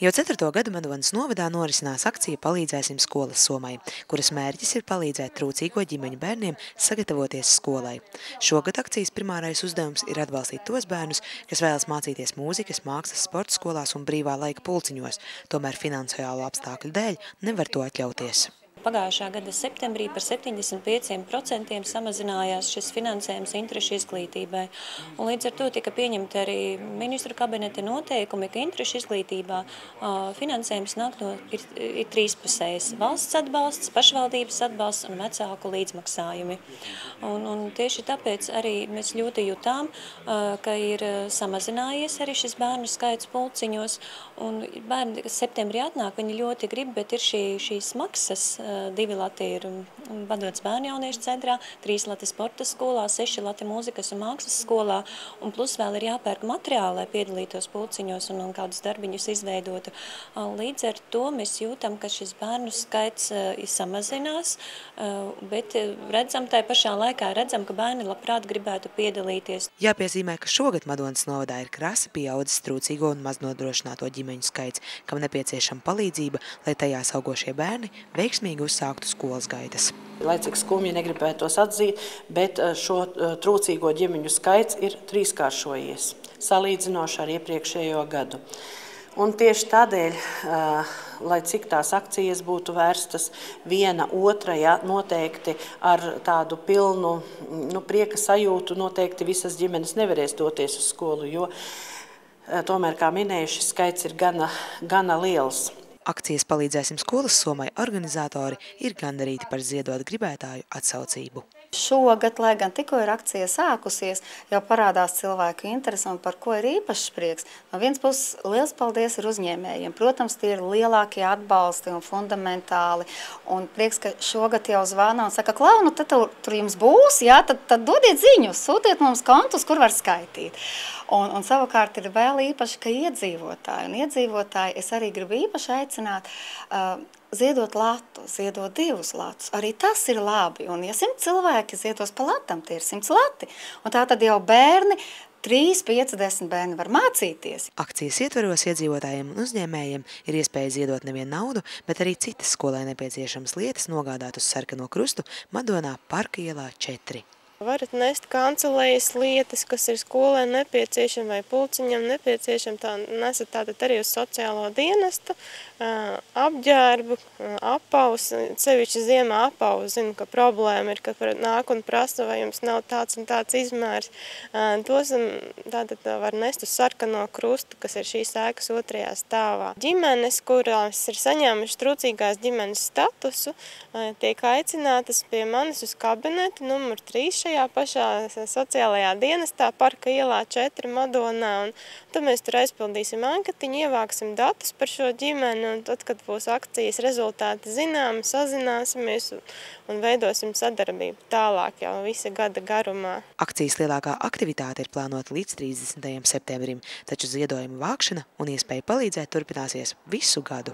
Jau 4. gadu Madonas novadā norisinās akcija Palīdzēsim skolas sommai, kuras mērķis ir palīdzēt trūcīgo ģimeņu bērniem sagatavoties skolai. Šogad akcijas primārais uzdevums ir atbalstīt tos bērnus, kas vēlas mācīties mūzikas, mākslas, sporta skolās un brīvā laika pulciņos, tomēr finansiālu apstākļu dēļ nevar to atļauties. Pagājušā gada septembrī par 75% samazinājās šis finansējums interešu izglītībai. Un līdz ar to tika pieņemti arī ministru kabineta noteikumi, ka interešu izglītībā finansējums ir trīspusējs – valsts atbalsts, pašvaldības atbalsts un vecāku līdzmaksājumi. Un tieši tāpēc arī mēs ļoti jutām, ka ir samazinājies arī šis bērnu skaits pulciņos. Un bērni, kas septembrī atnāk, viņi ļoti grib, bet ir šīs maksas. 2 lati ir Vadotas bērnu jauniešu centrā, 3 lati sporta skolā, 6 lati mūzikas un mākslas skolā, un plus vēl ir jāpērk materiāli, lai piedalītos pulciņos un kādus darbiņus izveidotu. Līdz ar to mēs jūtam, ka šis bērnu skaits samazinās, bet tajā pašā laikā redzam, ka bērni labprāt gribētu piedalīties. Jāpiezīmē, ka šogad Madonas novadā ir krasi pieaudzis trūcīgo un maznodrošināto ģimeņu skaits, kam nepieciešama palīdzība, lai tajās augošie bērni veiksmīgi uzsāktu skolas gaitas. Lai cik skumji negribētos atzīt, bet šo trūcīgo ģimeņu skaits ir 3-kāršojies, salīdzinoši ar iepriekšējo gadu. Un tieši tādēļ, lai cik tās akcijas būtu vērstas viena otra, ja, noteikti ar tādu pilnu prieka sajūtu, noteikti visas ģimenes nevarēs doties uz skolu, jo tomēr, kā minēju, šis skaits ir gana liels. Akcijas Palīdzēsim skolas sommai organizatori ir gandarīti par ziedot gribētāju atsaucību. Šogad, lai gan tikko ir akcija sākusies, jau parādās cilvēku interesi un par ko ir īpašs prieks. No vienas puses, liels paldies ir uzņēmējiem. Protams, tie ir lielākie atbalsti un fundamentāli. Un prieks, ka šogad jau zvana un saka, Klau, nu tad tur jums būs, jā, tad dodiet ziņu, sūtiet mums kontus, kur var skaitīt. Un savukārt ir vēl īpaši, ka iedzīvotāji, es arī gribu īpaši aicināt, ziedot latu, ziedot 2 latus. Arī tas ir labi. Un ja 100 cilvēki ziedos pa latam, tie ir 100 lati. Un tā tad jau bērni, 3, 5, 10 bērni var mācīties. Akcijas ietveros iedzīvotājiem un uzņēmējiem ir iespēja ziedot nevien naudu, bet arī citas skolai nepieciešamas lietas nogādāt uz Sarkano krustu Madonā Parka ielā 4. Varat nest kancelējas lietas, kas ir skolai nepieciešama vai pulciņam nepieciešama. Nesat tātad arī uz sociālo dienestu, apģērbu, apaus, sevišķi ziemā apaus. Zinu, ka problēma ir, ka nāk un prasa, vai jums nav tāds un tāds izmērs. Tos tātad var nest uz Sarkano krustu, kas ir šīs ēkas 2. stāvā. Ģimenes, kurās ir saņēmušas trūcīgās ģimenes statusu, tiek aicinātas pie manis uz kabinetu numur 3 šajā pašā sociālajā dienestā Parka ielā 4 Madonā. Un tad mēs tur aizpildīsim anketiņu, ievāksim datus par šo ģimeni, un tad, kad būs akcijas rezultāti zināmi, sazināsimies un veidosim sadarbību tālāk jau visa gada garumā. Akcijas lielākā aktivitāte ir plānota līdz 30. septembrim, taču ziedojuma vākšana un iespēja palīdzēt turpināsies visu gadu.